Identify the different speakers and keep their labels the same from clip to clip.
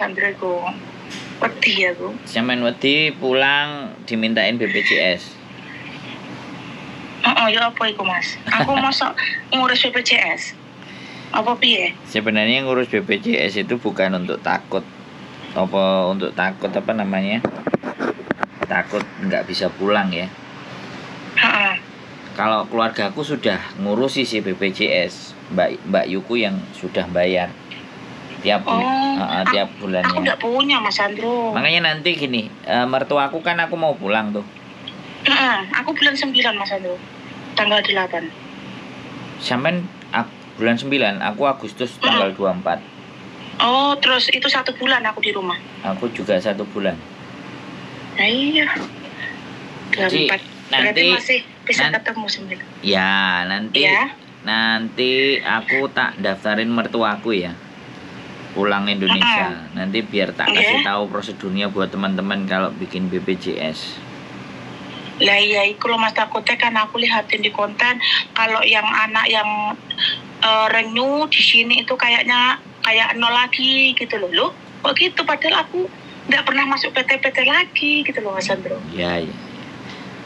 Speaker 1: Sandro iku. Wedi aku.
Speaker 2: Sampean wedi pulang dimintain BPJS.
Speaker 1: Ya apa iku, Mas? Aku mosok ngurus BPJS. Apa piye?
Speaker 2: Sebenarnya ngurus BPJS itu bukan untuk takut apa namanya? Takut nggak bisa pulang ya.
Speaker 1: Heeh.
Speaker 2: Kalau keluargaku sudah ngurusi si BPJS, Mbak Yuku yang sudah bayar tiap tiap bulannya.
Speaker 1: Aku nggak punya, Mas Sandro.
Speaker 2: Makanya nanti gini, mertuaku kan aku mau pulang tuh.
Speaker 1: Aku bulan 9, Mas Sandro. Tanggal 8.
Speaker 2: Sampai bulan 9, aku Agustus tanggal 24.
Speaker 1: Oh, terus itu 1 bulan aku di rumah.
Speaker 2: Aku juga 1 bulan.
Speaker 1: Nah, iya. 24. Berarti masih bisa ketemu 9.
Speaker 2: Ya, nanti aku tak daftarin mertuaku ya. Pulang Indonesia. Nanti biar tak kasih tahu prosedurnya buat teman-teman kalau bikin BPJS.
Speaker 1: Lah iya, itu loh Mas, takutnya kan aku lihatin di konten kalau yang anak yang renew di sini itu kayak nol lagi gitu loh. Kok gitu, padahal aku nggak pernah masuk PT lagi gitu loh, Mas Sandro.
Speaker 2: Iya.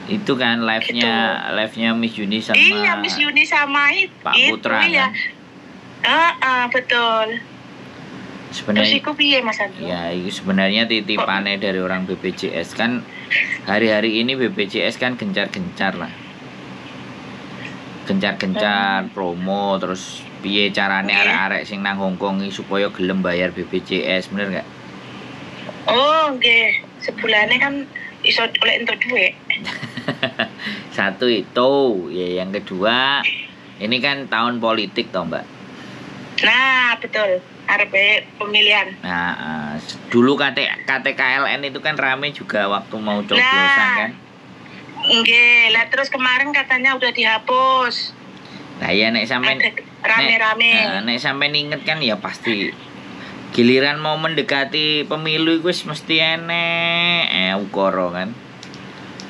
Speaker 2: Itu kan live-nya Miss Yuni sama
Speaker 1: Iya, Miss Yuni sama
Speaker 2: Pak Putra
Speaker 1: ya.
Speaker 2: Kan.
Speaker 1: Betul.
Speaker 2: Sebenarnya
Speaker 1: terus piye, Mas Sandro?
Speaker 2: Ya, itu sebenarnya titipannya dari orang BPJS kan. Hari-hari ini BPJS kan gencar-gencar lah. Gencar-gencar promo, terus piye carane arek-arek sing nang Hongkong supaya gelem bayar BPJS, bener gak?
Speaker 1: Oh, nggih. Sebulane kan iso oleh entuk duit.
Speaker 2: Satu itu, ya yang kedua, ini kan tahun politik toh, Mbak.
Speaker 1: Nah, betul. Arepe pemilihan.
Speaker 2: Nah, dulu KTKLN itu kan rame juga waktu mau coblosan kan.
Speaker 1: Nggih, lah terus kemarin katanya udah dihapus.
Speaker 2: Nah, ya nek sampean
Speaker 1: rame-rame.
Speaker 2: Nek sampean inget kan ya pasti giliran mau mendekati pemilu iku wis mesti enek ukara kan.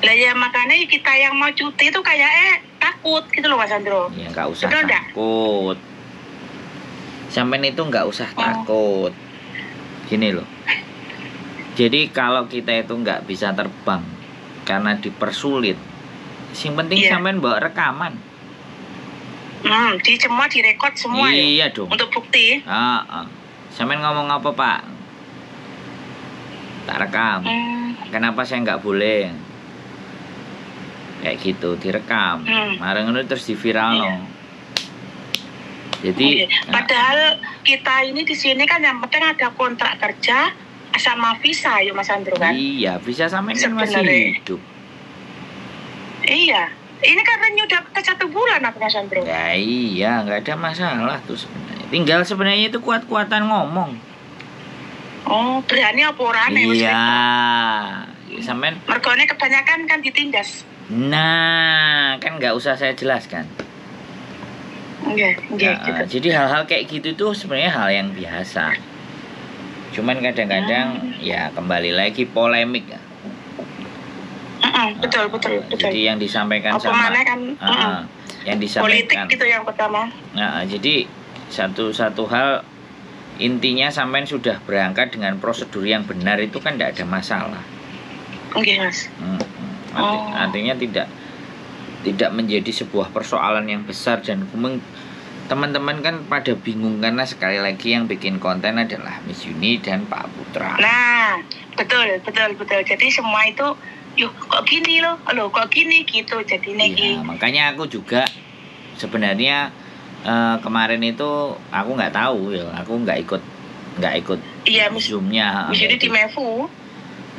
Speaker 1: Lah ya makanya kita yang mau cuti itu kayak takut gitu loh, Mas Sandro.
Speaker 2: Ya enggak usah takut. Sampean itu enggak usah takut. Gini loh. Jadi kalau kita itu enggak bisa terbang karena dipersulit, sing penting sampean bawa rekaman.
Speaker 1: Semua direkod semua ya.
Speaker 2: Iya dong.
Speaker 1: Untuk bukti.
Speaker 2: Sampean ngomong apa, Pak? Tak rekam. Kenapa saya nggak boleh? Kayak gitu, direkam. Mareng ngono terus diviral no. Jadi
Speaker 1: padahal kita ini di sini kan yang penting ada kontrak kerja sama visa ya, Mas Sandro kan?
Speaker 2: Iya, visa sampean kan masih hidup.
Speaker 1: Iya. Ini kan udah ke 1 bulan aku, Mas Sandro.
Speaker 2: Ya iya, nggak ada masalah tuh sebenarnya. Tinggal sebenarnya itu kuat-kuatan ngomong.
Speaker 1: Oh, berani apa orane?
Speaker 2: Iya. Sampean
Speaker 1: mergone kebanyakan kan ditindas.
Speaker 2: Nah, kan nggak usah saya jelaskan. Jadi hal-hal kayak gitu tuh sebenarnya hal yang biasa. Cuman kadang-kadang ya kembali lagi polemik ya.
Speaker 1: Betul.
Speaker 2: Jadi yang disampaikan sama yang disampaikan
Speaker 1: politik gitu yang pertama.
Speaker 2: Jadi satu hal intinya sampean sudah berangkat dengan prosedur yang benar itu kan tidak ada masalah.
Speaker 1: Oke, Mas.
Speaker 2: Artinya tidak menjadi sebuah persoalan yang besar dan teman-teman kan pada bingung karena sekali lagi yang bikin konten adalah Miss Yuni dan Pak Putra.
Speaker 1: Nah, betul. Jadi semua itu kok gini loh, kok gini gitu jadi
Speaker 2: ya, makanya aku juga sebenarnya kemarin itu aku nggak tahu ya, aku nggak ikut zoomnya.
Speaker 1: Miss Yuni di Mefu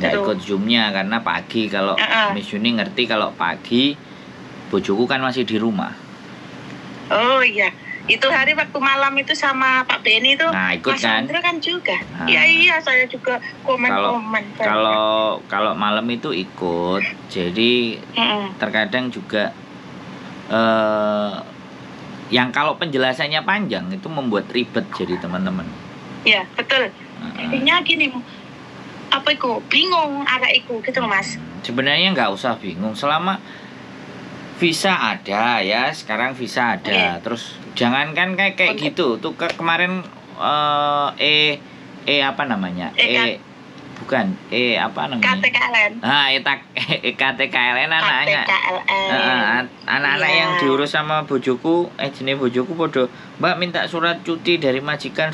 Speaker 2: nggak ikut zoomnya karena pagi. Kalau Miss Yuni ngerti kalau pagi bojoku kan masih di rumah. Oh
Speaker 1: iya, itu hari waktu malam itu sama Pak Beni itu.
Speaker 2: Nah, ikut
Speaker 1: Mas
Speaker 2: kan?
Speaker 1: Andra kan juga. Iya, saya juga komen.
Speaker 2: Kalau malam itu ikut. Jadi terkadang juga yang kalau penjelasannya panjang itu membuat ribet jadi teman-teman.
Speaker 1: Iya, betul. Intinya gini, apa itu? Bingung ada itu gitu loh, Mas.
Speaker 2: Sebenarnya nggak usah bingung selama visa ada ya, sekarang visa ada. Terus jangankan kayak gitu tuh kemarin apa namanya? Bukan, apa namanya?
Speaker 1: KTKLN.
Speaker 2: KTKLN anaknya. Anak-anak
Speaker 1: Iya.
Speaker 2: yang diurus sama bojoku, jenis bojoku podo, Mbak minta surat cuti dari majikan,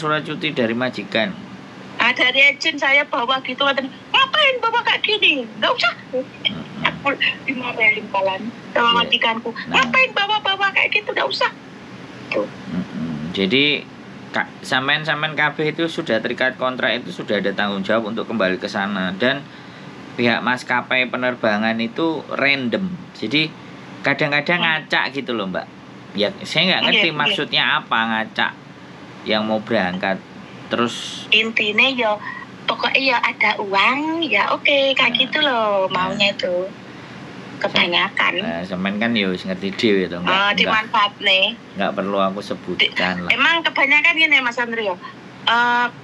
Speaker 1: Dari agent saya bawa gitu, katanya, ngapain bawa kayak gini? Nggak usah. Aku dimarahin kawan sama majikanku. Ngapain bawa kayak gitu? Nggak usah. Tuh.
Speaker 2: Jadi sampean KB itu sudah terikat kontrak, itu sudah ada tanggung jawab untuk kembali ke sana, dan pihak maskapai penerbangan itu random. Jadi kadang-kadang ngacak gitu loh, Mbak. Ya saya nggak ngerti maksudnya apa ngacak yang mau berangkat. Terus
Speaker 1: intinya ya pokoknya ya ada uang ya oke, kayak gitu loh maunya itu. Kebanyakan.
Speaker 2: Semen kan ya ngerti dewe itu
Speaker 1: dimanfaat nih.
Speaker 2: Nggak perlu aku sebutkan lah.
Speaker 1: Emang kebanyakan gini Mas Andrio.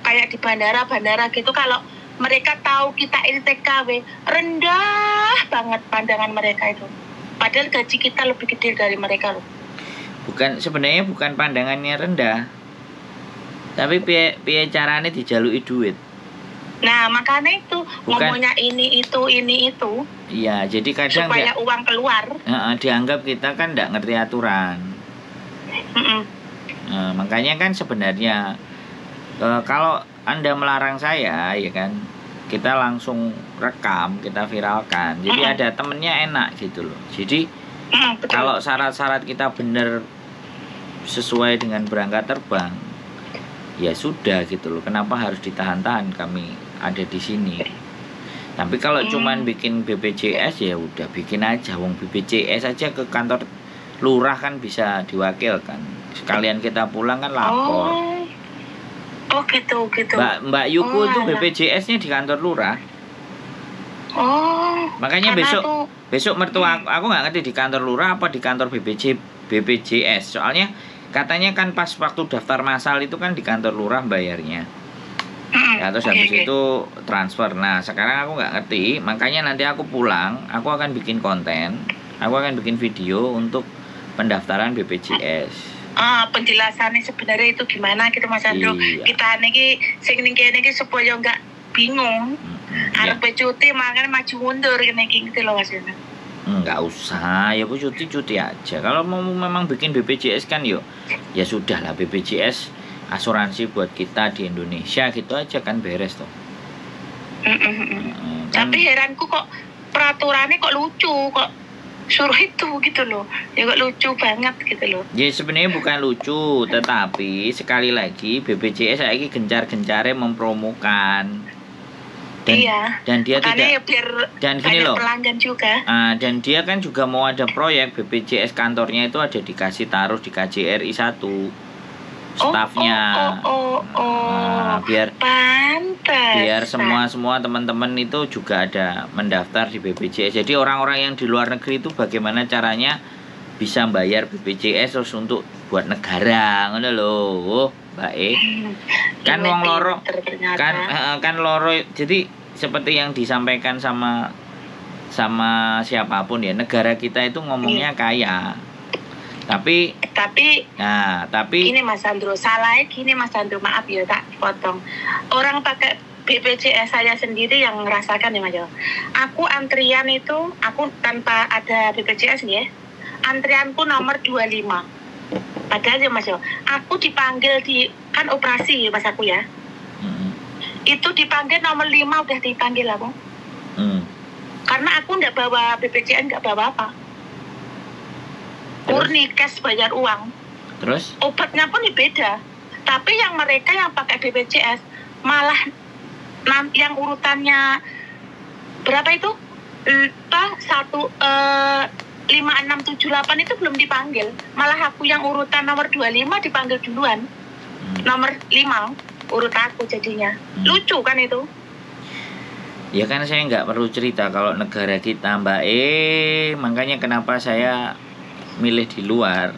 Speaker 1: Kayak di bandara gitu, kalau mereka tahu kita ini TKW, rendah banget pandangan mereka itu. Padahal gaji kita lebih gede dari mereka loh.
Speaker 2: Sebenarnya bukan pandangannya rendah. Tapi piye carane dijalui duit.
Speaker 1: Nah makanya itu ngomongnya ini itu.
Speaker 2: Iya, jadi kadang
Speaker 1: supaya uang keluar.
Speaker 2: Dianggap kita kan nggak ngerti aturan. Makanya kan sebenarnya kalau Anda melarang saya, ya kan, kita langsung rekam, kita viralkan. Jadi ada temennya enak gitu loh. Jadi kalau syarat-syarat kita benar sesuai dengan berangkat terbang, ya sudah gitu loh. Kenapa harus ditahan-tahan kami ada di sini? Tapi kalau cuman bikin BPJS ya udah bikin aja, wong BPJS aja ke kantor lurah kan bisa diwakilkan. Sekalian kita pulang kan lapor.
Speaker 1: Oh gitu.
Speaker 2: Mbak Yuku itu BPJS-nya di kantor lurah. Makanya besok mertua aku nggak ngerti di kantor lurah apa di kantor BPJS. Soalnya katanya kan pas waktu daftar massal itu kan di kantor lurah bayarnya. Ya, terus habis itu transfer. Nah sekarang aku nggak ngerti, makanya nanti aku pulang, aku akan bikin konten, aku akan bikin video untuk pendaftaran BPJS.
Speaker 1: Penjelasannya sebenarnya itu gimana gitu Mas Andro.
Speaker 2: Iya.
Speaker 1: Kita niki sing niki supaya nggak bingung. Arep cuti makanya maju mundur gitu loh Mas Andro.
Speaker 2: Nggak usah, ya Bu cuti aja. Kalau mau memang bikin BPJS kan ya sudah lah, BPJS asuransi buat kita di Indonesia gitu aja kan beres tuh.
Speaker 1: Tapi heranku kok peraturannya kok lucu, kok suruh itu gitu loh. Ya kok lucu banget gitu loh.
Speaker 2: Ya sebenarnya bukan lucu, tetapi sekali lagi BPJS lagi gencar-gencarnya mempromokan. Dan dia
Speaker 1: makanya
Speaker 2: tidak
Speaker 1: ya biar
Speaker 2: dan gini loh,
Speaker 1: pelanggan juga.
Speaker 2: Dan dia kan juga mau ada proyek BPJS kantornya itu ada dikasih taruh di KJRI 1 stafnya. Biar semua teman-teman itu juga ada mendaftar di BPJS. Jadi orang-orang yang di luar negeri itu bagaimana caranya bisa bayar BPJS terus untuk buat negara, ngono lho, Mbak Kan wong loro kan loro. Jadi seperti yang disampaikan sama siapapun ya, negara kita itu ngomongnya kaya. Tapi
Speaker 1: ini Mas Andro, salahnya gini Mas Andro, maaf ya tak potong. Orang pakai BPJS saya sendiri yang ngerasakan ya Mas. Aku antrian itu, aku tanpa ada BPJS nih ya, antrianku nomor 25. Padahal ya Mas, aku dipanggil kan operasi Mas aku ya. Itu dipanggil nomor 5 udah dipanggil aku. Karena aku nggak bawa BPJS, nggak bawa apa. Murni cash bayar uang.
Speaker 2: Terus?
Speaker 1: Obatnya pun beda. Tapi yang mereka yang pakai BPJS malah yang urutannya berapa itu? 5678 itu belum dipanggil. Malah aku yang urutan nomor 25 dipanggil duluan. Nomor 5 urut aku jadinya. Lucu kan itu?
Speaker 2: Ya kan saya nggak perlu cerita kalau negara kita Mbak makanya kenapa saya milih di luar.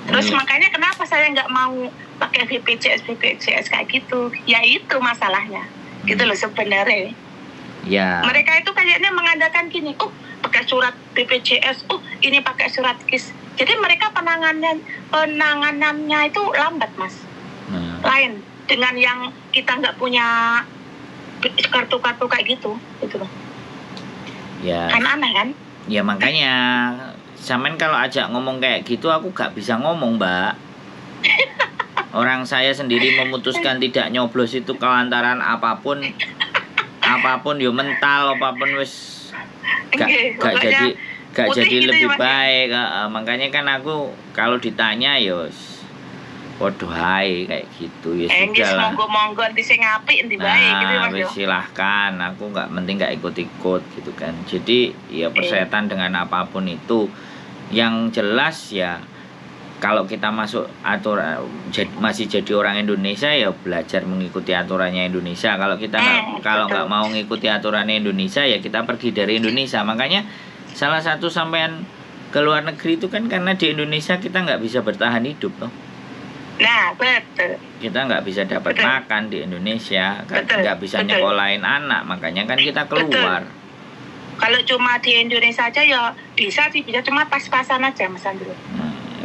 Speaker 1: Terus makanya kenapa saya nggak mau pakai BPJS kayak gitu? Ya itu masalahnya. Gitu loh sebenarnya.
Speaker 2: Ya.
Speaker 1: Mereka itu kayaknya mengandalkan gini, pakai surat BPJS, ini pakai surat KIS. Jadi mereka penanganannya itu lambat Mas. Lain dengan yang kita nggak punya kartu-kartu kayak gitu loh.
Speaker 2: Ya.
Speaker 1: Kan aneh kan?
Speaker 2: Ya makanya Samen kalau ajak ngomong kayak gitu aku gak bisa ngomong, Mbak. Orang saya sendiri memutuskan tidak nyoblos itu kelantaran apapun yo mental apapun wis gak jadi
Speaker 1: gitu
Speaker 2: lebih
Speaker 1: ya,
Speaker 2: baik. Makanya kan aku kalau ditanya yo podo ae kayak gitu ya sudah lah.
Speaker 1: Monggo nanti sing apik endi bae gitu ya, Mas.
Speaker 2: Wis silahkan, aku nggak penting nggak ikut-ikut gitu kan. Jadi ya persetan dengan apapun itu. Yang jelas ya kalau kita masuk aturan masih jadi orang Indonesia ya belajar mengikuti aturannya Indonesia. Kalau kita nggak mau ngikuti aturannya Indonesia ya kita pergi dari Indonesia. Makanya salah satu sampean ke luar negeri itu kan karena di Indonesia kita nggak bisa bertahan hidup loh.
Speaker 1: Nah, betul.
Speaker 2: Kita nggak bisa dapat makan di Indonesia, nggak bisa nyekolahin anak, makanya kan kita keluar.
Speaker 1: Kalau cuma di Indonesia aja ya bisa cuma pas-pasan aja, Mas Andro.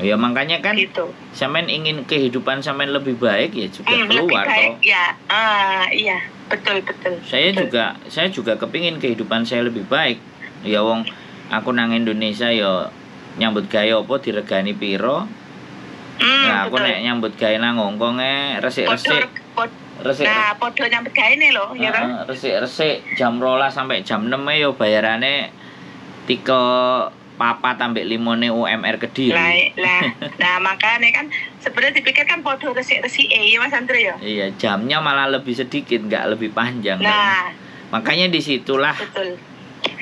Speaker 2: Ya makanya kan
Speaker 1: gitu.
Speaker 2: Samen ingin kehidupan Samen lebih baik ya juga keluar
Speaker 1: lebih baik,
Speaker 2: toh.
Speaker 1: Ya, iya, betul.
Speaker 2: Saya juga kepingin kehidupan saya lebih baik. Ya wong aku nang Indonesia ya nyambut gawe apa diregani piro. Nah, aku nek nyambut gawe nang Hongkong resik-resik.
Speaker 1: Nah, podo nyambut gawe ne lho, ya kan.
Speaker 2: Resik-resik jam 12 sampai jam 6 yo bayarane 3-4 sampai 5 UMR Kediri.
Speaker 1: Nah, makanya kan sebenarnya dipikir kan podo resik-resik ya Mas Andro ya.
Speaker 2: Iya, jamnya malah lebih sedikit, nggak lebih panjang.
Speaker 1: Nah,
Speaker 2: makanya disitulah.
Speaker 1: Betul.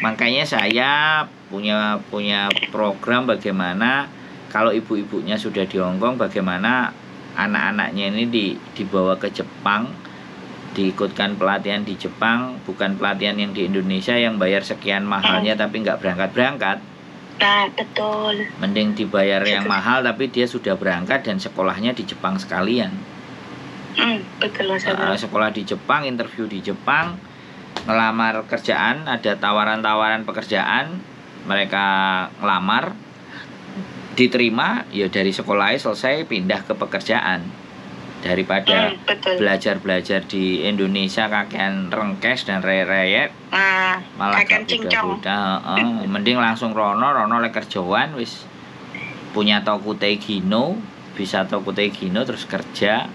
Speaker 2: Makanya saya punya program bagaimana kalau ibu-ibunya sudah di Hongkong bagaimana anak-anaknya ini dibawa ke Jepang, diikutkan pelatihan di Jepang, bukan pelatihan yang di Indonesia yang bayar sekian mahalnya tapi nggak berangkat-berangkat.
Speaker 1: Nah, betul.
Speaker 2: Mending dibayar yang mahal tapi dia sudah berangkat dan sekolahnya di Jepang sekalian.
Speaker 1: Betul Mas.
Speaker 2: Sekolah di Jepang, interview di Jepang, ngelamar kerjaan, ada tawaran-tawaran pekerjaan, mereka ngelamar, diterima, ya dari sekolahnya selesai pindah ke pekerjaan daripada belajar di Indonesia kakean rengkes dan reyet malah gak buda-buda. Mending langsung rono lek kerjaan wis punya toko Tegino, bisa toko Tegino terus kerja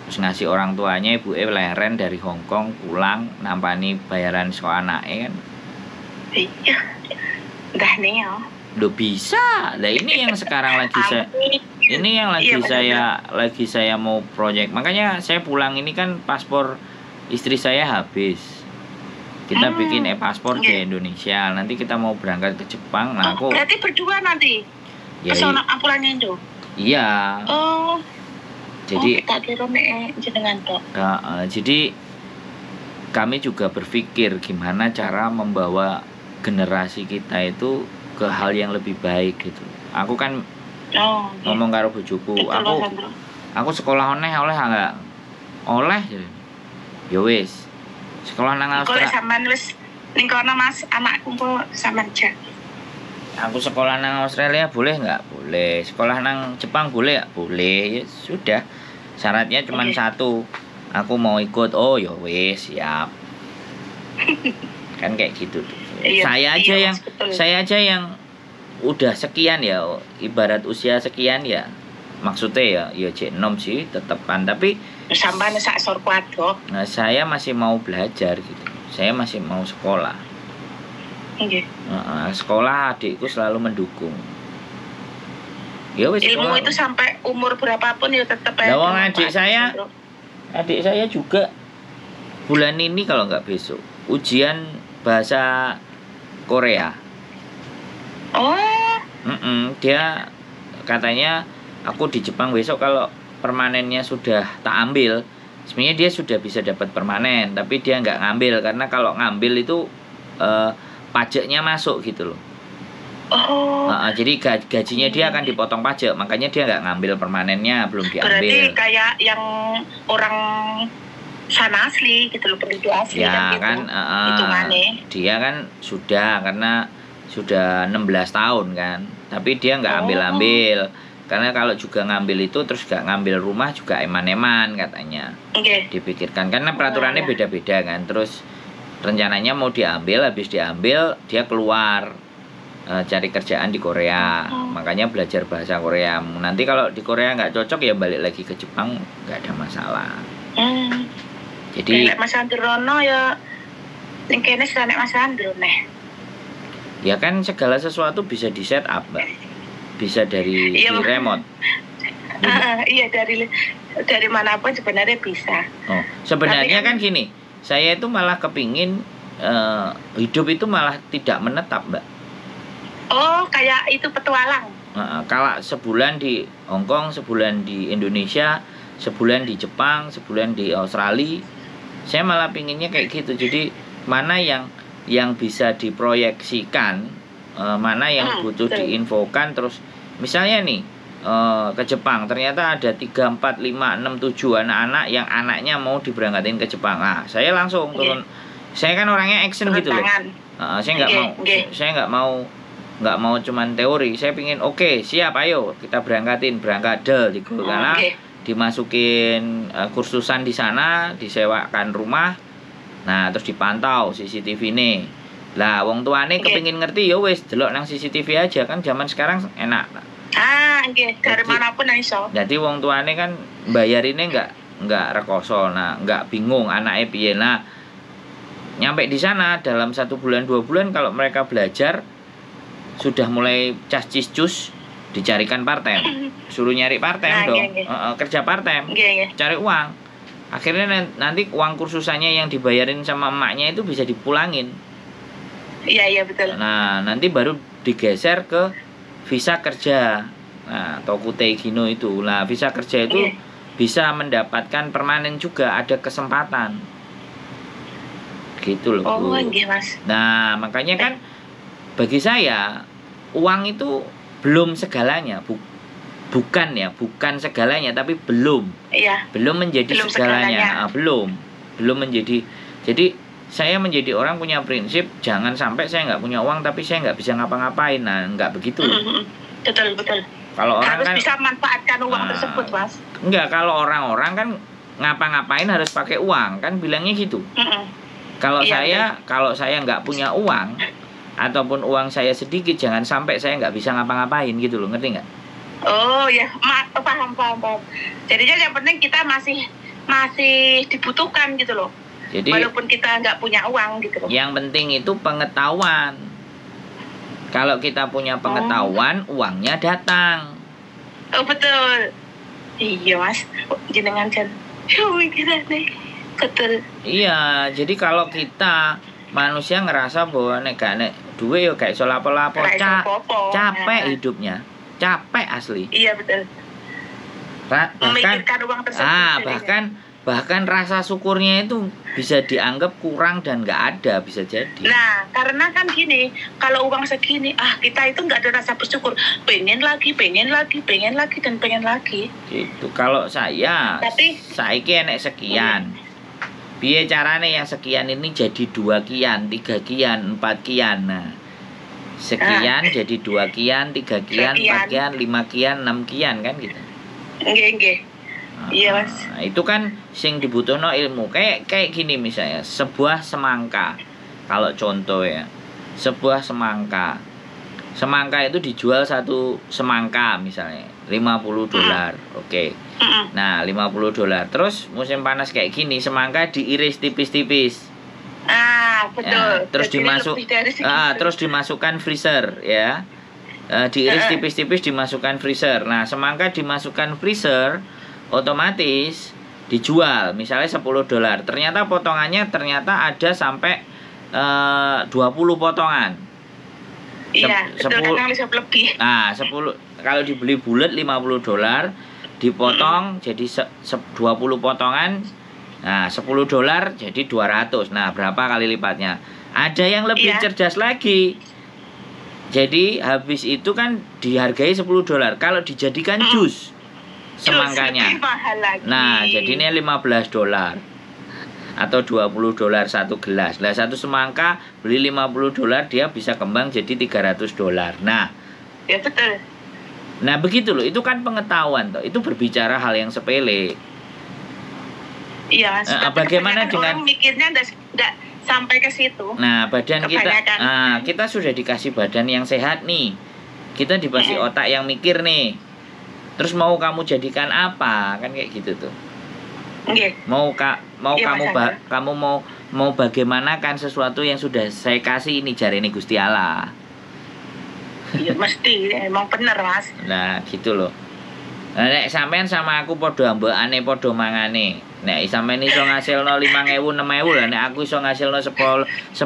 Speaker 2: terus ngasih orang tuanya ibuke leren dari Hongkong pulang nampani bayaran sekolah anake kan.
Speaker 1: Iya. Dah nih ya.
Speaker 2: Loh bisa. Lah ini yang sekarang lagi saya mau proyek. Makanya saya pulang ini kan paspor istri saya habis. Kita bikin paspor di Indonesia. Nanti kita mau berangkat ke Jepang. Nah, aku
Speaker 1: berarti berdua nanti.
Speaker 2: Ya,
Speaker 1: pulangnya itu.
Speaker 2: Iya. Jadi
Speaker 1: tak kira jenengan tok.
Speaker 2: Jadi kami juga berpikir gimana cara membawa generasi kita itu ke hal yang lebih baik gitu. Aku kan ngomong karo bojoku, aku sekolah oleh enggak? Oleh. Ya wis. Sekolah nang Australia.
Speaker 1: Kok sampean wis ning kono Mas, anakku kok sampean jak.
Speaker 2: Aku sekolah nang Australia boleh enggak? Boleh. Sekolah nang Jepang boleh enggak? Boleh. Ya sudah. Syaratnya cuma satu. Aku mau ikut. Oh ya wis, siap. Kan kayak gitu tuh. Saya aja yang udah sekian ya, ibarat usia sekian ya. Maksudnya ya cek nom sih tetep kan, tapi
Speaker 1: sampean sak sor kuadro.
Speaker 2: Nah, saya masih mau belajar gitu. Saya masih mau sekolah.
Speaker 1: Nggih.
Speaker 2: Sekolah adikku selalu mendukung. Ya wis
Speaker 1: ilmu itu sampai umur berapapun ya tetap
Speaker 2: ya. Wong adik saya juga bulan ini kalau nggak besok ujian bahasa Korea. Dia katanya aku di Jepang besok kalau permanennya sudah tak ambil, sebenarnya dia sudah bisa dapat permanen, tapi dia nggak ngambil karena kalau ngambil itu pajaknya masuk gitu loh. Jadi gajinya dia akan dipotong pajak, makanya dia nggak ngambil permanennya, belum diambil.
Speaker 1: Berarti kayak yang orang sana asli gitu loh, penduduk asli
Speaker 2: ya,
Speaker 1: kan hitungannya.
Speaker 2: Dia kan sudah, karena sudah 16 tahun kan, tapi dia nggak ambil-ambil. Karena kalau juga ngambil itu terus gak ngambil rumah juga eman-eman katanya. Dipikirkan karena peraturannya beda-beda kan. Terus rencananya mau diambil, habis diambil dia keluar cari kerjaan di Korea. Makanya belajar bahasa Korea. Nanti kalau di Korea nggak cocok ya balik lagi ke Jepang, nggak ada masalah. Jadi
Speaker 1: Mas Androno ya ning kene nek Mas Andro neh.
Speaker 2: Ya kan segala sesuatu bisa di set up, Mbak. Bisa dari di remote.
Speaker 1: Iya dari manapun sebenarnya bisa.
Speaker 2: Sebenarnya kan gini, saya itu malah kepingin hidup itu malah tidak menetap, Mbak.
Speaker 1: Oh, kayak itu petualang.
Speaker 2: Kalau sebulan di Hong Kong, sebulan di Indonesia, sebulan di Jepang, sebulan di Australia, saya malah pinginnya kayak gitu. Jadi mana yang bisa diproyeksikan, mana yang butuh diinfokan. Terus misalnya nih ke Jepang, ternyata ada 3, 4, 5, 6, 7 anak-anak yang anaknya mau diberangkatin ke Jepang. Nah, saya langsung turun. Saya kan orangnya action gitu loh. Saya nggak mau cuman teori. Saya pingin siap, ayo kita berangkat gitu. Karena dimasukin kursusan di sana, disewakan rumah. Nah, terus dipantau CCTV nih. Lah wong tuane kepengin ngerti ya wis delok nang CCTV aja kan, zaman sekarang enak.
Speaker 1: Dari manapun iso.
Speaker 2: Jadi wong tuane kan bayarine enggak rekoso, nah enggak bingung anake piye. Nah, nyampe di sana dalam 1 bulan 2 bulan kalau mereka belajar sudah mulai cas-cis-cus, dicarikan part-time. Suruh nyari part-time dong. Kerja part-time. Cari uang. Akhirnya nanti uang kursusannya yang dibayarin sama emaknya itu bisa dipulangin.
Speaker 1: Iya betul.
Speaker 2: Nah, nanti baru digeser ke visa kerja. Nah, Tokutei Gino itu. Nah, visa kerja itu bisa mendapatkan permanen juga, ada kesempatan. Gitu loh, Bu.
Speaker 1: Mas.
Speaker 2: Nah, makanya kan bagi saya uang itu belum segalanya, bukan segalanya, tapi belum. Belum menjadi segalanya. Belum menjadi. Jadi saya menjadi orang punya prinsip, jangan sampai saya nggak punya uang tapi saya nggak bisa ngapa-ngapain. Nah, nggak begitu.
Speaker 1: Betul.
Speaker 2: Kalau orang
Speaker 1: harus
Speaker 2: kan
Speaker 1: bisa manfaatkan uang tersebut, Mas.
Speaker 2: Enggak, kalau orang-orang kan ngapa-ngapain harus pakai uang, kan bilangnya gitu. Kalau saya nggak punya uang ataupun uang saya sedikit, jangan sampai saya nggak bisa ngapa-ngapain gitu loh, ngerti nggak?
Speaker 1: Oh ya, paham. Jadinya yang penting kita masih dibutuhkan gitu loh. Jadi, walaupun kita nggak punya uang gitu loh.
Speaker 2: Yang penting itu pengetahuan. Kalau kita punya pengetahuan, uangnya datang.
Speaker 1: Oh betul. Iya Mas, jenengan kan. Betul.
Speaker 2: Iya, jadi kalau kita manusia ngerasa bahwa nek duwe yo gak iso lapo-lapo, capek hidupnya. Capek asli.
Speaker 1: Iya betul. Memikirkan uang tersebut.
Speaker 2: Bahkan rasa syukurnya itu bisa dianggap kurang dan nggak ada, bisa jadi.
Speaker 1: Nah, karena kan gini, kalau uang segini, kita itu nggak ada rasa bersyukur, pengen lagi.
Speaker 2: Gitu. Kalau saya enek sekian. Biar caranya yang sekian ini jadi 2 kian, 3 kian, 4 kian. Nah, sekian jadi 2 kian, 3 kian, 4 kian, 5 kian, 6 kian kan gitu.
Speaker 1: Nggih. Iya Mas.
Speaker 2: Itu kan sing dibutuhno ilmu. Kayak gini misalnya, sebuah semangka. Kalau contoh ya, sebuah semangka. Semangka itu dijual 1 semangka misalnya $50. Oke. Nah, $50. Terus musim panas kayak gini, semangka diiris tipis-tipis.
Speaker 1: Betul.
Speaker 2: Ya, terus dimasukkan freezer ya. Diiris tipis-tipis dimasukkan freezer. Nah, semangka dimasukkan freezer otomatis dijual misalnya $10. Ternyata potongannya ada sampai 20 potongan.
Speaker 1: Iya, kadang bisa lebih.
Speaker 2: Nah, 10 kalau dibeli bulat $50, dipotong jadi 20 potongan. Nah, $10 jadi 200. Nah, berapa kali lipatnya? Ada yang lebih cerdas lagi. Jadi habis itu kan dihargai $10. Kalau dijadikan jus semangkanya. Nah, jadinya $15 atau $20 1 gelas. Lah 1 semangka beli $50, dia bisa kembang jadi $300. Nah,
Speaker 1: ya betul.
Speaker 2: Nah begitu loh, itu kan pengetahuan toh, itu berbicara hal yang sepele.
Speaker 1: Iya,
Speaker 2: Bagaimana dengan
Speaker 1: orang mikirnya nggak sampai ke situ.
Speaker 2: Nah badan kita, kita sudah dikasih badan yang sehat nih, kita dikasih otak yang mikir nih, terus mau kamu jadikan apa, kan kayak gitu tuh. Mau iya, kamu mau bagaimana kan sesuatu yang sudah saya kasih ini, jari ini Gusti Allah.
Speaker 1: Iya mesti, emang bener Mas.
Speaker 2: Nah gitu loh. Nah, nek sampean sama aku podo ambekane podo mangane. Nek sampean iso ngasilno 5.000 6.000 lah, nek aku iso ngasilno 10.000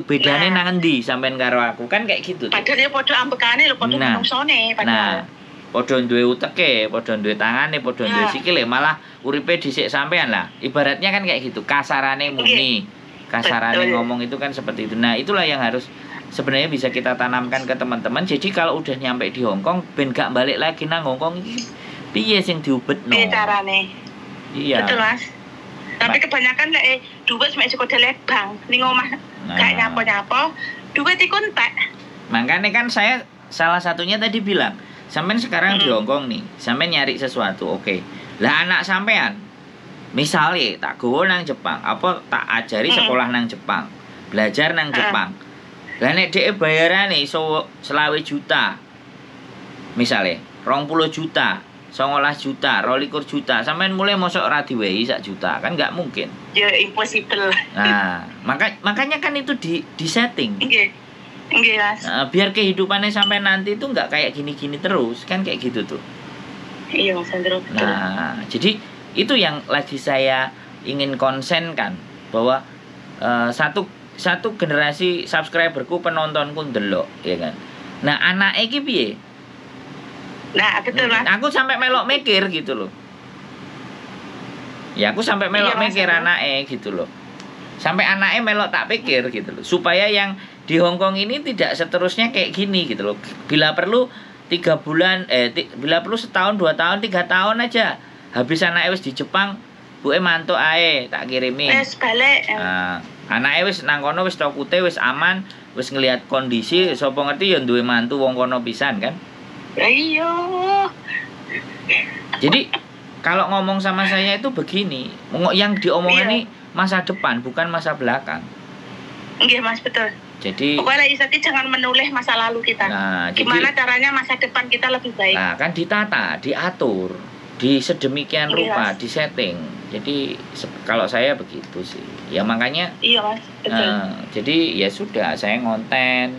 Speaker 2: bedane nang endi sampean karo aku, kan kayak gitu.
Speaker 1: Padahal podo ambekane lho, podo menungsone padahal.
Speaker 2: Nah, podo duwe uteke, podo duwe tangane, podo duwe sikile, malah uripe dhisik sampean lah. Ibaratnya kan kayak gitu, kasarane muni. Kasarane ngomong itu kan seperti itu. Nah, itulah yang harus sebenarnya bisa kita tanamkan ke teman-teman. Jadi kalau udah nyampe di Hongkong ben gak balik lagi nang Hongkong iki piye sing diubetno?
Speaker 1: Piye carane? Iya. Betul Mas. Tapi kebanyakan lek duit mek saka bank ning omah gak nyapo-nyapo, duit iku entek.
Speaker 2: Makanya kan saya salah satunya tadi bilang, sampean sekarang di Hongkong nih, sampean nyari sesuatu, oke. Lah anak sampean misalnya tak gowo nang Jepang, apa tak ajari sekolah nang Jepang, belajar nang Jepang. Lah nek dhek bayarane iso 20 juta. Misale 20 juta, 19 juta, 22 juta, sampean mulai mosok ora diwehi 1 juta, kan nggak mungkin.
Speaker 1: Ya impossible.
Speaker 2: Nah, makanya kan itu di setting.
Speaker 1: Nggih. Nggih, Mas.
Speaker 2: Nah, biar kehidupannya sampai nanti itu nggak kayak gini-gini terus, kan kayak gitu tuh.
Speaker 1: Iya, Mas Andro.
Speaker 2: Nah, jadi itu yang lagi saya ingin konsenkan, bahwa satu generasi subscriberku, penontonku ndelok, ya kan. Nah, anak iki piye?
Speaker 1: Nah, betul Mas.
Speaker 2: Aku sampai melok mikir gitu loh. Ya, aku sampai melok mikir anake gitu loh. Sampai anaknya melok tak pikir gitu loh. Supaya yang di Hongkong ini tidak seterusnya kayak gini gitu loh. Bila perlu 3 bulan, bila perlu setahun, 2 tahun, 3 tahun aja. Habis anaknya wis di Jepang, buke mantuk ae tak kirimi.
Speaker 1: Wis balik.
Speaker 2: Nah, anake wis nang kono wis tokute wis aman, wis ngelihat kondisi, sapa ngerti ya duwe mantu wong kono pisan kan.
Speaker 1: Iya.
Speaker 2: Jadi kalau ngomong sama saya itu begini, yang diomongin ini masa depan bukan masa belakang.
Speaker 1: Nggih Mas, betul.
Speaker 2: Jadi
Speaker 1: pokoknya Isati jangan menoleh masa lalu kita.
Speaker 2: Nah,
Speaker 1: gimana caranya masa depan kita lebih baik. Nah,
Speaker 2: kan ditata, diatur, di sedemikian rupa, di setting. Jadi kalau saya begitu sih. Ya makanya
Speaker 1: iya Mas, betul.
Speaker 2: Jadi ya sudah, saya ngonten.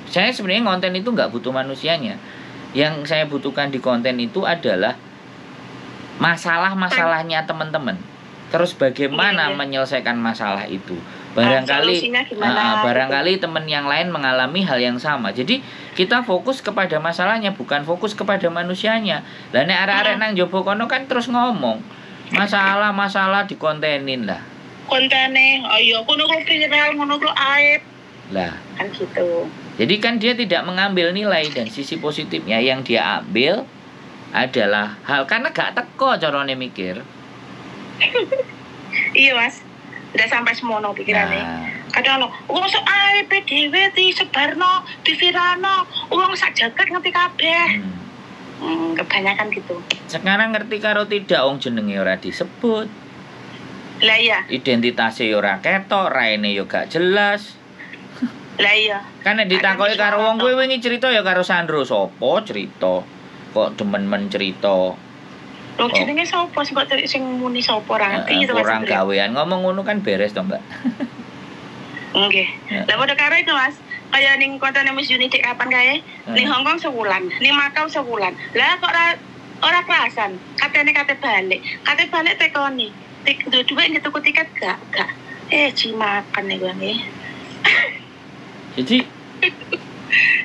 Speaker 2: Saya sebenarnya ngonten itu nggak butuh manusianya. Yang saya butuhkan di konten itu adalah masalah-masalahnya teman-teman. Terus bagaimana menyelesaikan masalah itu. Barangkali teman yang lain mengalami hal yang sama. Jadi kita fokus kepada masalahnya, bukan fokus kepada manusianya. Lah nek arek-arek nang jowo kono kan terus ngomong masalah-masalah dikontenin lah.
Speaker 1: Kontene, ayo kono kok viral ngono kok aib.
Speaker 2: Lah,
Speaker 1: kan gitu.
Speaker 2: Jadi kan dia tidak mengambil nilai dan sisi positifnya. Yang dia ambil adalah hal karena gak teko carane mikir.
Speaker 1: Iya Mas, udah sampai semono pikirannya. Kadang lo, uang so aib dhewe disebarno, diviralno, uang sak jagat ngerti kabeh. Kebanyakan gitu.
Speaker 2: Sekarang ngerti karo tidak, wong jenenge ora disebut.
Speaker 1: Lah iya.
Speaker 2: Identitasnya ora ketok, raine yo gak jelas.
Speaker 1: Lah iya.
Speaker 2: Kan nek ditakoki karo wong kowe wingi cerita ya karo Sandro, sapa cerita? Kok demen-men cerita?
Speaker 1: Wong jenenge sapa sing muni sapa ora ngerti
Speaker 2: itu Mas. Orang gawean ngomong ngono kan beres to, Mbak.
Speaker 1: Nggih. Lah padha karo itu Mas. Kaya ning kontane Miss Uni kapan kae? Ning Hongkong sebulan, ning Macau sebulan. Lah kok ora kerasan. Katene kate balik tekoni. Duit ngetuku tiket gak. Cimakan nih gue nih.
Speaker 2: Jadi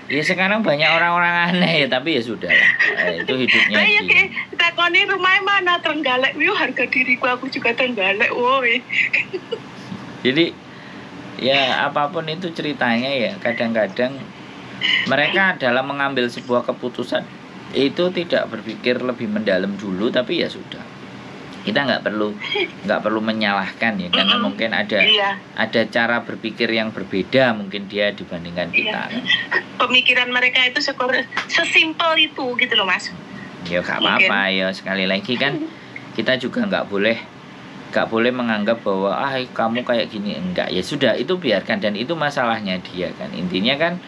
Speaker 2: ya sekarang banyak orang-orang aneh ya, tapi ya sudah lah. Itu hidupnya.
Speaker 1: Iya kayak takoni rumahnya mana Trenggalek, wih harga diriku aku juga Trenggalek, woi.
Speaker 2: Jadi ya apapun itu ceritanya ya, kadang-kadang mereka dalam mengambil sebuah keputusan itu tidak berpikir lebih mendalam dulu, tapi ya sudah. Kita nggak perlu menyalahkan ya, karena mungkin ada cara berpikir yang berbeda mungkin dia dibandingkan kita. Kan?
Speaker 1: Pemikiran mereka itu sesimpel itu gitu loh Mas.
Speaker 2: Ya nggak apa-apa ya, sekali lagi kan kita juga nggak boleh menganggap bahwa kamu kayak gini, enggak, ya sudah, itu biarkan, dan itu masalahnya dia kan. Intinya kan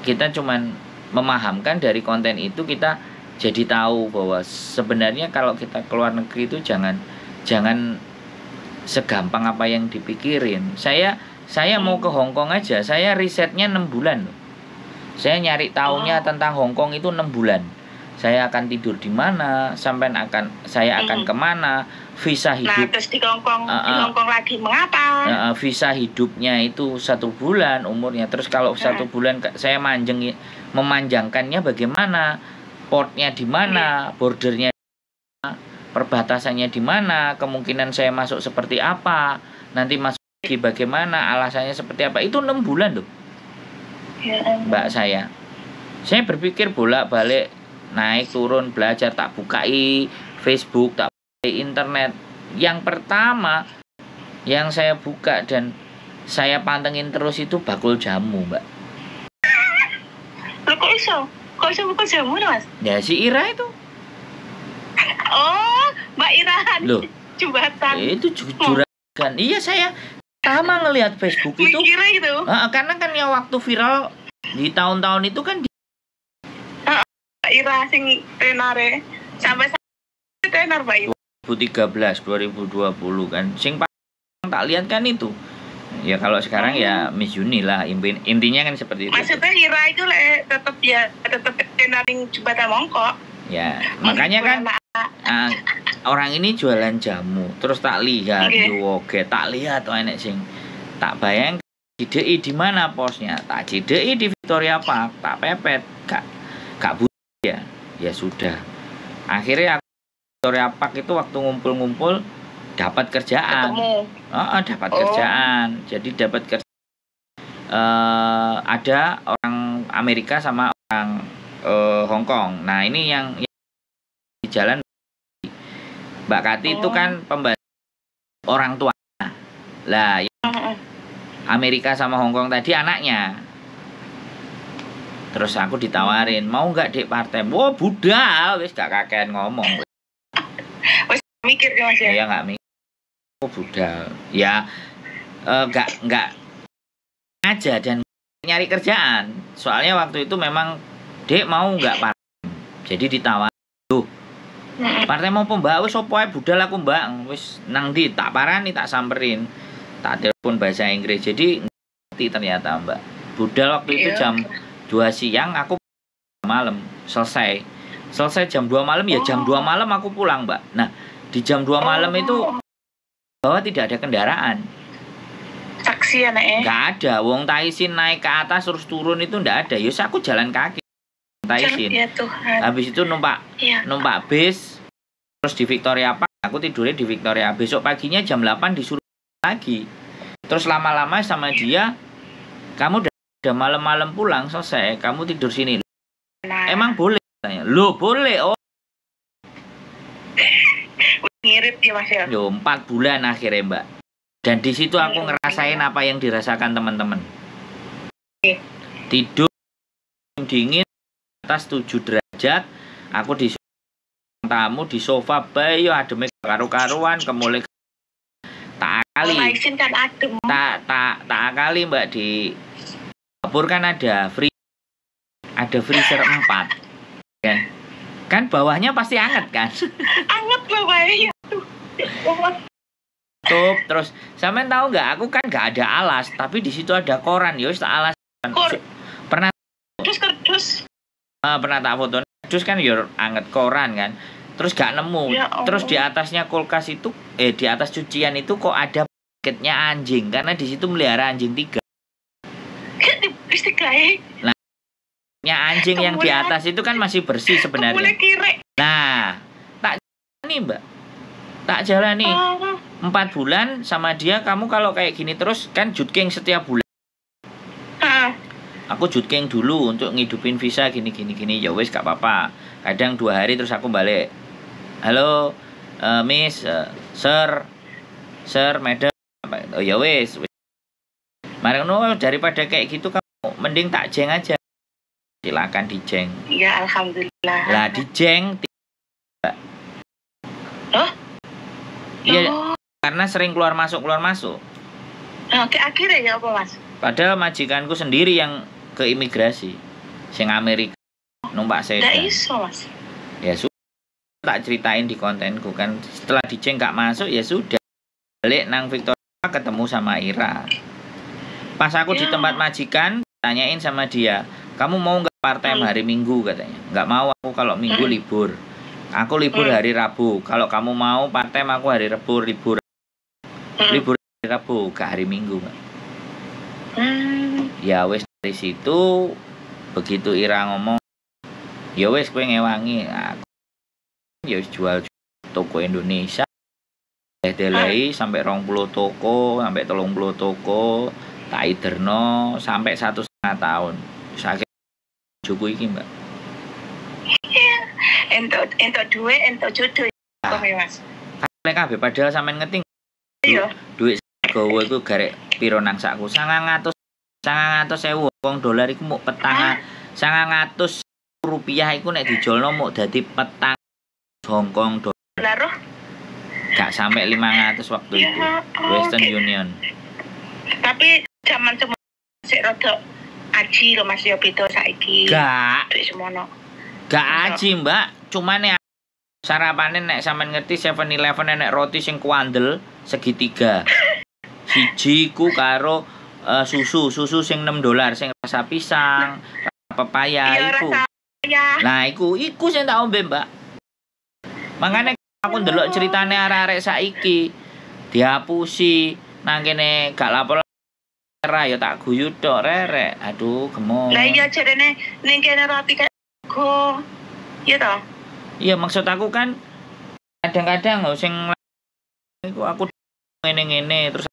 Speaker 2: kita cuman memahamkan dari konten itu, kita jadi tahu bahwa sebenarnya kalau kita keluar negeri itu jangan segampang apa yang dipikirin. Saya mau ke Hong Kong aja, saya risetnya 6 bulan loh. Saya nyari taunya tentang Hong Kong itu 6 bulan. Saya akan tidur di mana, saya akan kemana, visa hidup. Nah,
Speaker 1: terus di Hong Kong lagi mengapa?
Speaker 2: Visa hidupnya itu 1 bulan umurnya. Terus kalau 1 bulan saya memanjangkannya bagaimana? Portnya di mana, bordernya di mana, perbatasannya di mana, kemungkinan saya masuk seperti apa, nanti masuk lagi bagaimana, alasannya seperti apa. Itu 6 bulan loh, Mbak saya berpikir bolak-balik, naik turun, belajar, tak bukai Facebook, tak bukai internet. Yang pertama yang saya buka dan saya pantengin terus itu bakul jamu, Mbak.
Speaker 1: Loh, kok iso? Kok bisa buka jamu Mas?
Speaker 2: Ya si Ira itu.
Speaker 1: Oh, Mbak Irahan.
Speaker 2: Loh,
Speaker 1: jubatan.
Speaker 2: Itu juragan. Iya, saya pertama ngelihat Facebook itu.
Speaker 1: Kira itu.
Speaker 2: Karena kan ya waktu viral di tahun-tahun itu kan
Speaker 1: Mbak Ira sing tenare sampai tenar Mbak Ira.
Speaker 2: 2013, 2020 kan. Sing tak lihat kan itu. Ya kalau sekarang ya Miss Yuni lah, intinya kan seperti itu.
Speaker 1: Maksudnya Hira itu tetap tenaring jembatan mongkok.
Speaker 2: Ya, makanya kan orang ini jualan jamu, terus tak lihat tak lihat enek sing tak bayang JDI di mana posnya, tak JDI di Victoria Park, tak pepet, gak butuh ya. Ya sudah. Akhirnya Victoria Park itu waktu ngumpul-ngumpul dapat kerjaan. Dapat kerjaan. Jadi dapat kerjaan. Ada orang Amerika sama orang Hong Kong. Nah, ini yang di jalan Mbak Kati itu kan pembantu orang tua. Lah, Amerika sama Hong Kong tadi anaknya. Terus aku ditawarin, mau nggak Dek partai? Wah, budal, wis gak kakean ngomong.
Speaker 1: Wis mikir ya Mas ya.
Speaker 2: Ya nggak mikir. Budal ya, nggak aja dan nyari kerjaan. Soalnya waktu itu memang Dek mau nggak partai, jadi ditawar tuh partai mau pembak, wis opo ae budal aku Mbak, wis nang ndi tak parani, tak samperin, tak telepon bahasa Inggris. Jadi ngerti ternyata Mbak, budal waktu itu jam 2 siang, aku malam selesai jam 2 malam ya, jam 2 malam aku pulang Mbak. Nah di jam 2 malam itu bahwa tidak ada kendaraan.
Speaker 1: Taksi anaknya?
Speaker 2: Nggak ada. Wong Taisin naik ke atas terus turun itu nggak ada. Yus aku jalan kaki. Taisin.
Speaker 1: Ya Tuhan.
Speaker 2: Habis itu numpak bis. Terus di Victoria Park. Aku tidurnya di Victoria. Besok paginya jam 8 disuruh lagi. Terus lama-lama sama dia, kamu udah malam-malam pulang selesai. Kamu tidur sini. Emang boleh? Loh boleh. Oh.
Speaker 1: Ngirit ya Mas ya.
Speaker 2: 4 bulan akhirnya Mbak. Dan di situ aku ngerasain apa yang dirasakan teman-teman. Tidur dingin atas 7 derajat, aku di tamu di sofa bayo ademe karu-karuan kemulai tak kali. Tak kali Mbak, di dapur kan ada freezer 4. Kan bawahnya pasti anget kan?
Speaker 1: Anget bawahnya.
Speaker 2: Terus sampean tahu nggak? Aku kan nggak ada alas, tapi di situ ada koran. Yos tak alas. Pernah
Speaker 1: kerdus.
Speaker 2: Pernah tak foto. Kerdus kan yo anget koran kan. Terus gak nemu. Terus di atasnya kulkas itu, di atas cucian itu kok ada paketnya anjing, karena di situ melihara anjing 3. Nah, anjing yang di atas itu kan masih bersih sebenarnya. Nah, tak jalani Mbak. Tak jalani 4 bulan sama dia. Kamu kalau kayak gini terus kan jutking setiap bulan. Aku jutking dulu untuk ngidupin visa gini. Ya wes gak apa-apa. Kadang 2 hari terus aku balik. Halo, Miss, Sir, Madam. Oh ya wis. Mari ngono daripada kayak gitu kamu mending tak jeng aja. Silakan dijeng.
Speaker 1: Ya alhamdulillah.
Speaker 2: Lah dijeng.
Speaker 1: Oh?
Speaker 2: Iya,
Speaker 1: Oh.
Speaker 2: karena sering keluar masuk.
Speaker 1: Oke, akhirnya ya apa Mas?
Speaker 2: Padahal majikanku sendiri yang ke imigrasi, sing Amerika numpak
Speaker 1: Nggak
Speaker 2: sedan.
Speaker 1: iso Mas.
Speaker 2: Ya sudah, tak ceritain di kontenku kan. Setelah dijeng nggak masuk ya sudah. Balik nang Victoria ketemu sama Ira. Pas aku di
Speaker 1: Ya.
Speaker 2: tempat majikan, tanyain sama dia, kamu mau nggak part-time hari Minggu katanya. Nggak mau, aku kalau Minggu libur. Aku libur hari Rabu. Kalau kamu mau part-time aku hari Rabu libur. Libur hari Rabu, ke hari Minggu. Mbak. Ya wes dari situ begitu Ira ngomong, ya wes kowe ngewangi. Aku ya wis jual toko Indonesia. Delai sampai 20 toko, sampai 30 toko, tak iderno sampai 1,5 tahun. Sakit juku iki, Mbak.
Speaker 1: Entuk duit, entuk jodoh. Kok Mas?
Speaker 2: Nek kabeh padahal sampean ngeting.
Speaker 1: Iya.
Speaker 2: Duit gawe iku garek piro nang sakku? 900.000 wong dolar iku muk petang. 900 rupiah iku nek dijolno muk dadi petang Hongkong dolar.
Speaker 1: Laruh.
Speaker 2: Gak sampai 500 waktu
Speaker 1: Ya,
Speaker 2: itu. Western Union.
Speaker 1: Tapi zaman semono sik rada aji lho Mas ya beda saiki.
Speaker 2: Gak
Speaker 1: Duit semono.
Speaker 2: Gak aji mbak, cuman ya sarapanen nek sampean ngerti 7-Eleven nek roti sing kuandel segitiga. Siji ku karo susu sing $6 sing rasa pisang, rasa pepaya iku.
Speaker 1: Ya.
Speaker 2: Nah, iku sing tak ombe, Mbak. Makanya aku ndelok ceritane arek-arek saiki dihapusi nang kene gak lapor ya tak guyu tok rerek. Aduh, gemuk.
Speaker 1: Lah iya jarene ning kene roti kayak go. Iya toh?
Speaker 2: Iya maksud aku kan kadang-kadang sing iku aku ngene-ngene terus